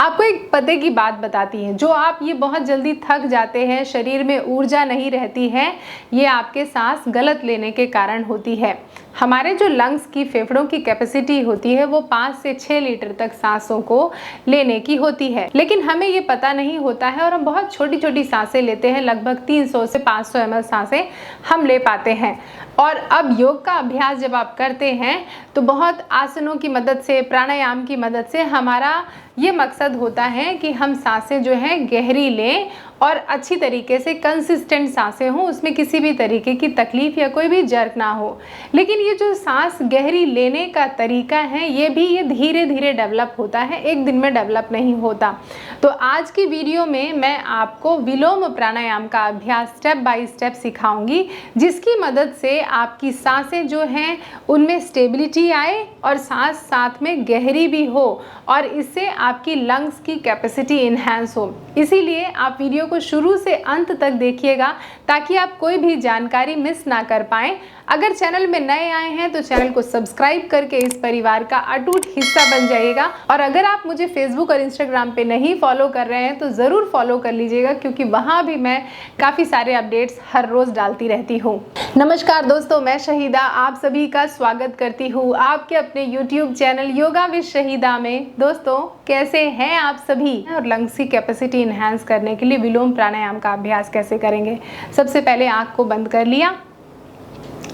आपको एक पते की बात बताती हैं, जो आप ये बहुत जल्दी थक जाते हैं, शरीर में ऊर्जा नहीं रहती है, ये आपके सांस गलत लेने के कारण होती है। हमारे जो लंग्स की, फेफड़ों की कैपेसिटी होती है वो 5 से 6 लीटर तक सांसों को लेने की होती है, लेकिन हमें ये पता नहीं होता है और हम बहुत छोटी छोटी सांसें लेते हैं। लगभग 300 से 500 ml सांसें हम ले पाते हैं। और अब योग का अभ्यास जब आप करते हैं तो बहुत आसनों की मदद से, प्राणायाम की मदद से हमारा ये मकसद होता है कि हम सांसें जो हैं गहरी लें और अच्छी तरीके से कंसिस्टेंट सांसें हों, उसमें किसी भी तरीके की तकलीफ या कोई भी जर्क ना हो। लेकिन ये जो सांस गहरी लेने का तरीका है ये धीरे धीरे डेवलप होता है, एक दिन में डेवलप नहीं होता। तो आज की वीडियो में मैं आपको विलोम प्राणायाम का अभ्यास स्टेप बाय स्टेप सिखाऊंगी, जिसकी मदद से आपकी सांसें जो हैं उनमें स्टेबिलिटी आए और सांस साथ में गहरी भी हो और इससे आपकी लंग्स की कैपेसिटी इन्हांस हो। इसीलिए आप वीडियो को शुरू से अंत तक देखिएगा ताकि आप कोई भी जानकारी मिस ना कर पाएं। अगर चैनल में नए आए हैं तो चैनल को सब्सक्राइब करके इस परिवार का अटूट हिस्सा बन जाइएगा। और अगर आप मुझे फेसबुक और इंस्टाग्राम पे नहीं फॉलो कर रहे हैं तो ज़रूर फॉलो कर लीजिएगा, क्योंकि वहाँ भी मैं काफ़ी सारे अपडेट्स हर रोज़ डालती रहती हूँ। नमस्कार दोस्तों, मैं शहीदा आप सभी का स्वागत करती हूँ आपके अपने YouTube channel yoga with Shahida में। दोस्तों, कैसे हैं आप सभी? और लंग्स की कैपेसिटी इन्हांस करने के लिए विलोम प्राणायाम का अभ्यास कैसे करेंगे? सबसे पहले आँख को बंद कर लिया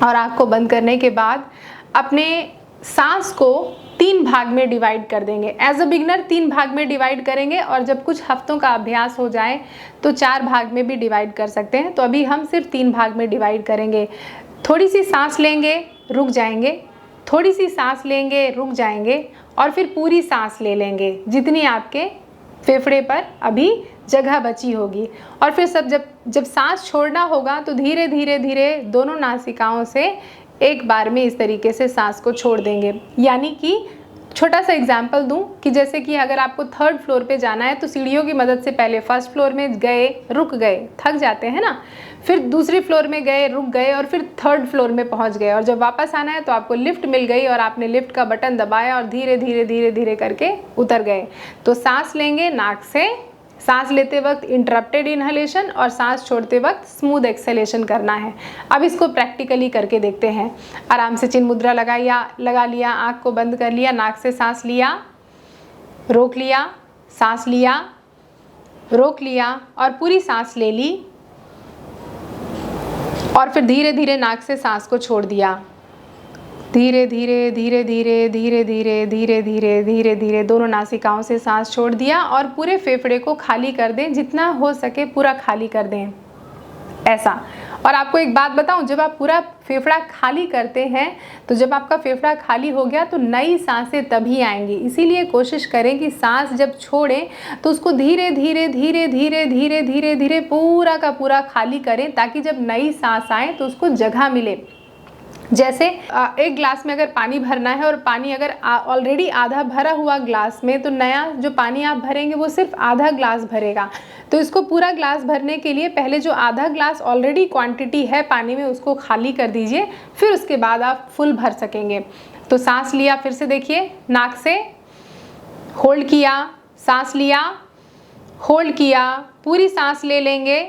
और आँख को बंद करने के बाद अपने सांस को 3 भाग में डिवाइड कर देंगे। एज अ बिगनर 3 भाग में डिवाइड करेंगे और जब कुछ हफ्तों का अभ्यास हो जाए तो 4 भाग में भी डिवाइड कर सकते हैं। तो अभी हम सिर्फ 3 भाग में डिवाइड करेंगे। थोड़ी सी सांस लेंगे, रुक जाएंगे, थोड़ी सी सांस लेंगे, रुक जाएंगे और फिर पूरी सांस ले लेंगे जितनी आपके फेफड़े पर अभी जगह बची होगी। और फिर जब सांस छोड़ना होगा तो धीरे धीरे धीरे दोनों नासिकाओं से एक बार में इस तरीके से सांस को छोड़ देंगे। यानी कि छोटा सा एग्जाम्पल दूं कि जैसे कि अगर आपको 3rd फ्लोर पे जाना है तो सीढ़ियों की मदद से पहले 1st फ्लोर में गए, रुक गए, थक जाते हैं ना, फिर दूसरी फ्लोर में गए, रुक गए और फिर 3rd फ्लोर में पहुंच गए और जब वापस आना है तो आपको लिफ्ट मिल गई और आपने लिफ्ट का बटन दबाया और धीरे धीरे धीरे धीरे करके उतर गए। तो सांस लेंगे नाक से, सांस लेते वक्त इंटरप्टेड इनहलेशन और सांस छोड़ते वक्त स्मूथ एक्सहेलेशन करना है। अब इसको प्रैक्टिकली करके देखते हैं। आराम से चिन्ह मुद्रा लगा लिया, आँख को बंद कर लिया, नाक से सांस लिया, रोक लिया, सांस लिया, रोक लिया और पूरी सांस ले ली और फिर धीरे धीरे नाक से सांस को छोड़ दिया। धीरे धीरे धीरे धीरे धीरे धीरे धीरे धीरे धीरे धीरे दोनों नासिकाओं से सांस छोड़ दिया और पूरे फेफड़े को खाली कर दें, जितना हो सके पूरा खाली कर दें, ऐसा। और आपको एक बात बताऊं, जब आप पूरा फेफड़ा खाली करते हैं तो जब आपका फेफड़ा खाली हो गया तो नई सांसें तभी आएंगी। इसीलिए कोशिश करें कि सांस जब छोड़ें तो उसको धीरे धीरे धीरे धीरे धीरे धीरे धीरे पूरा का पूरा खाली करें, ताकि जब नई सांस आए तो उसको जगह मिले। जैसे एक ग्लास में अगर पानी भरना है और पानी अगर ऑलरेडी आधा भरा हुआ ग्लास में, तो नया जो पानी आप भरेंगे वो सिर्फ आधा ग्लास भरेगा। तो इसको पूरा ग्लास भरने के लिए पहले जो आधा ग्लास ऑलरेडी क्वांटिटी है पानी में उसको खाली कर दीजिए, फिर उसके बाद आप फुल भर सकेंगे। तो सांस लिया, फिर से देखिए, नाक से होल्ड किया, सांस लिया, होल्ड किया, पूरी सांस ले लेंगे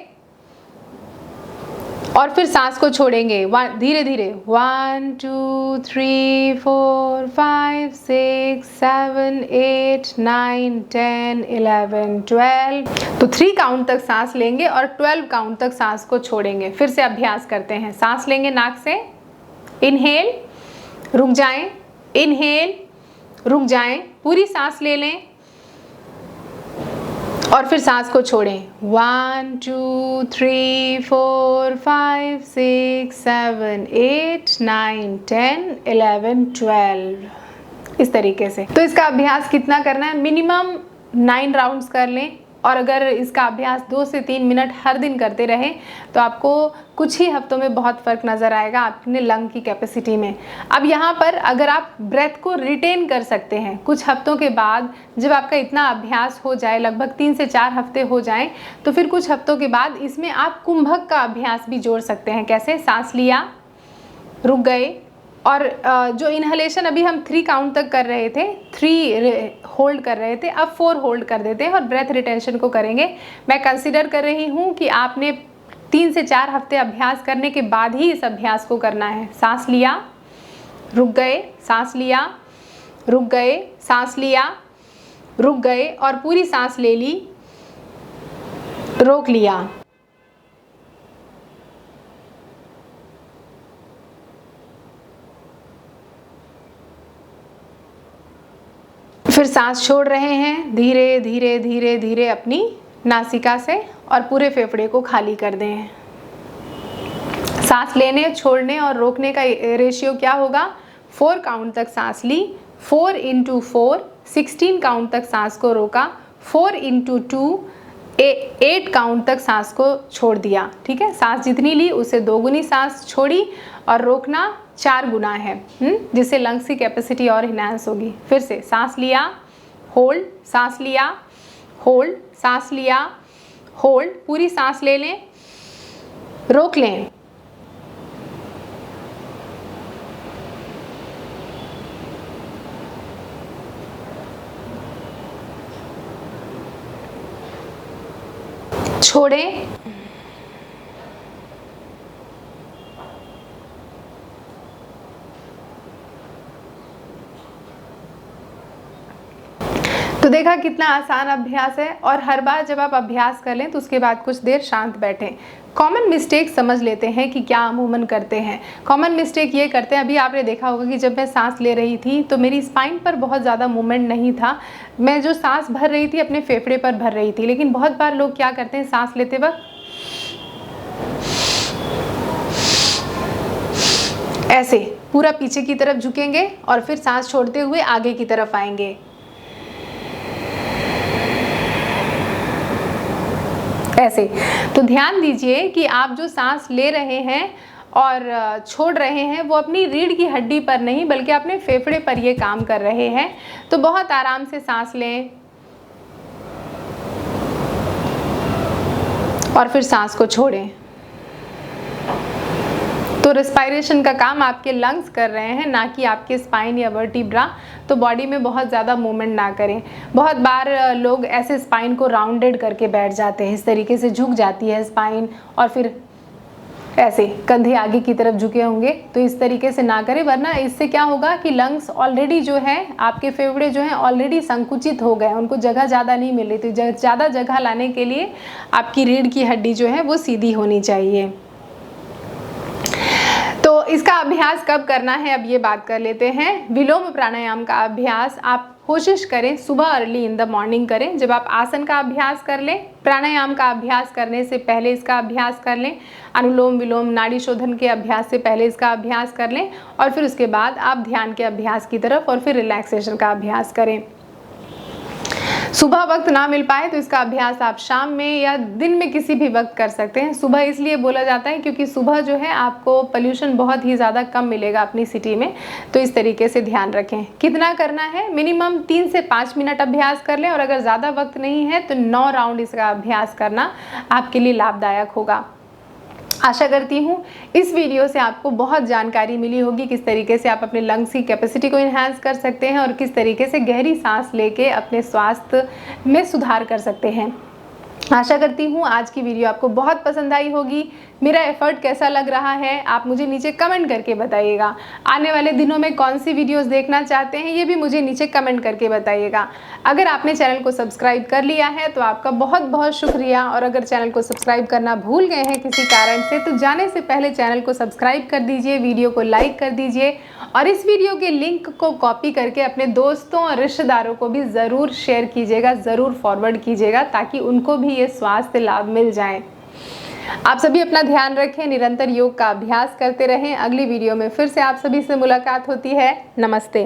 और फिर सांस को छोड़ेंगे धीरे धीरे। 1 2 3 4 5 6 7 8 9 10 11 12। तो 3 काउंट तक सांस लेंगे और 12 काउंट तक सांस को छोड़ेंगे। फिर से अभ्यास करते हैं। सांस लेंगे नाक से, इनहेल, रुक जाएं, इनहेल, रुक जाएं, पूरी सांस ले लें और फिर सांस को छोड़ें। 1 2 3 4 5 6 7 8 9 10 11 12, इस तरीके से। तो इसका अभ्यास कितना करना है? मिनिमम 9 राउंड्स कर लें और अगर इसका अभ्यास 2 से 3 मिनट हर दिन करते रहें तो आपको कुछ ही हफ्तों में बहुत फ़र्क नज़र आएगा अपने लंग की कैपेसिटी में। अब यहाँ पर अगर आप ब्रेथ को रिटेन कर सकते हैं कुछ हफ्तों के बाद, जब आपका इतना अभ्यास हो जाए, लगभग 3 से 4 हफ्ते हो जाएं, तो फिर कुछ हफ्तों के बाद इसमें आप कुंभक का अभ्यास भी जोड़ सकते हैं। कैसे? सांस लिया, रुक गए, और जो इनहलेशन अभी हम 3 काउंट तक कर रहे थे, 3 होल्ड कर रहे थे, अब 4 होल्ड कर देते हैं और ब्रेथ रिटेंशन को करेंगे। मैं कंसिडर कर रही हूँ कि आपने 3 से 4 हफ्ते अभ्यास करने के बाद ही इस अभ्यास को करना है। सांस लिया, रुक गए, सांस लिया, रुक गए, सांस लिया, रुक गए, और पूरी सांस ले ली, रोक लिया। फिर सांस छोड़ रहे हैं धीरे धीरे धीरे धीरे अपनी नासिका से, और पूरे फेफड़े को खाली कर दें। सांस लेने, छोड़ने और रोकने का रेशियो क्या होगा? 4 काउंट तक सांस ली, 4 × 4, 16 काउंट तक सांस को रोका, 4 × 2, 8 काउंट तक सांस को छोड़ दिया। ठीक है, सांस जितनी ली उससे 2 गुनी सांस छोड़ी, और रोकना 4 गुना है, जिससे लंग्स की कैपेसिटी और इनहांस होगी। फिर से सांस लिया, होल्ड, सांस लिया, होल्ड, सांस लिया, होल्ड, पूरी सांस ले लें, रोक लें, छोड़ें, तो देखा कितना आसान अभ्यास है। और हर बार जब आप अभ्यास कर लें तो उसके बाद कुछ देर शांत बैठें। कॉमन मिस्टेक समझ लेते हैं कि क्या अमूमन करते हैं। कॉमन मिस्टेक ये करते हैं, अभी आपने देखा होगा कि जब मैं सांस ले रही थी तो मेरी स्पाइन पर बहुत ज़्यादा मूवमेंट नहीं था। मैं जो सांस भर रही थी अपने फेफड़े पर भर रही थी। लेकिन बहुत बार लोग क्या करते हैं, सांस लेते वक्त ऐसे पूरा पीछे की तरफ झुकेंगे और फिर सांस छोड़ते हुए आगे की तरफ आएंगे, ऐसे। तो ध्यान दीजिए कि आप जो सांस ले रहे हैं और छोड़ रहे हैं वो अपनी रीढ़ की हड्डी पर नहीं बल्कि अपने फेफड़े पर ये काम कर रहे हैं। तो बहुत आराम से सांस लें और फिर सांस को छोड़ें। तो रेस्पिरेशन का काम आपके लंग्स कर रहे हैं, ना कि आपके स्पाइन या वर्टिब्रा। तो बॉडी में बहुत ज़्यादा मूवमेंट ना करें। बहुत बार लोग ऐसे स्पाइन को राउंडेड करके बैठ जाते हैं, इस तरीके से झुक जाती है स्पाइन और फिर ऐसे कंधे आगे की तरफ झुके होंगे। तो इस तरीके से ना करें, वरना इससे क्या होगा कि लंग्स ऑलरेडी जो है, आपके फेफड़े जो हैं ऑलरेडी संकुचित हो गए, उनको जगह ज़्यादा नहीं मिल रही। तो ज़्यादा जगह लाने के लिए आपकी रीढ़ की हड्डी जो है वो सीधी होनी चाहिए। तो इसका अभ्यास कब करना है अब ये बात कर लेते हैं। विलोम प्राणायाम का अभ्यास आप कोशिश करें सुबह अर्ली इन द मॉर्निंग करें, जब आप आसन का अभ्यास कर लें। प्राणायाम का अभ्यास करने से पहले इसका अभ्यास कर लें। अनुलोम विलोम नाड़ी शोधन के अभ्यास से पहले इसका अभ्यास कर लें, और फिर उसके बाद आप ध्यान के अभ्यास की तरफ और फिर रिलैक्सेशन का अभ्यास करें। सुबह वक्त ना मिल पाए तो इसका अभ्यास आप शाम में या दिन में किसी भी वक्त कर सकते हैं। सुबह इसलिए बोला जाता है क्योंकि सुबह जो है आपको पोल्यूशन बहुत ही ज़्यादा कम मिलेगा अपनी सिटी में। तो इस तरीके से ध्यान रखें। कितना करना है, मिनिमम 3 से 5 मिनट अभ्यास कर लें, और अगर ज़्यादा वक्त नहीं है तो 9 राउंड इसका अभ्यास करना आपके लिए लाभदायक होगा। आशा करती हूँ इस वीडियो से आपको बहुत जानकारी मिली होगी किस तरीके से आप अपने लंग्स की कैपेसिटी को इन्हांस कर सकते हैं और किस तरीके से गहरी सांस लेके अपने स्वास्थ्य में सुधार कर सकते हैं। आशा करती हूँ आज की वीडियो आपको बहुत पसंद आई होगी। मेरा एफर्ट कैसा लग रहा है आप मुझे नीचे कमेंट करके बताइएगा। आने वाले दिनों में कौन सी वीडियोस देखना चाहते हैं ये भी मुझे नीचे कमेंट करके बताइएगा। अगर आपने चैनल को सब्सक्राइब कर लिया है तो आपका बहुत बहुत शुक्रिया, और अगर चैनल को सब्सक्राइब करना भूल गए हैं किसी कारण से तो जाने से पहले चैनल को सब्सक्राइब कर दीजिए, वीडियो को लाइक कर दीजिए, और इस वीडियो के लिंक को कॉपी करके अपने दोस्तों और रिश्तेदारों को भी ज़रूर शेयर कीजिएगा, ज़रूर फॉरवर्ड कीजिएगा, ताकि उनको भी ये स्वास्थ्य लाभ मिल जाए। आप सभी अपना ध्यान रखें, निरंतर योग का अभ्यास करते रहें। अगली वीडियो में फिर से आप सभी से मुलाकात होती है। नमस्ते।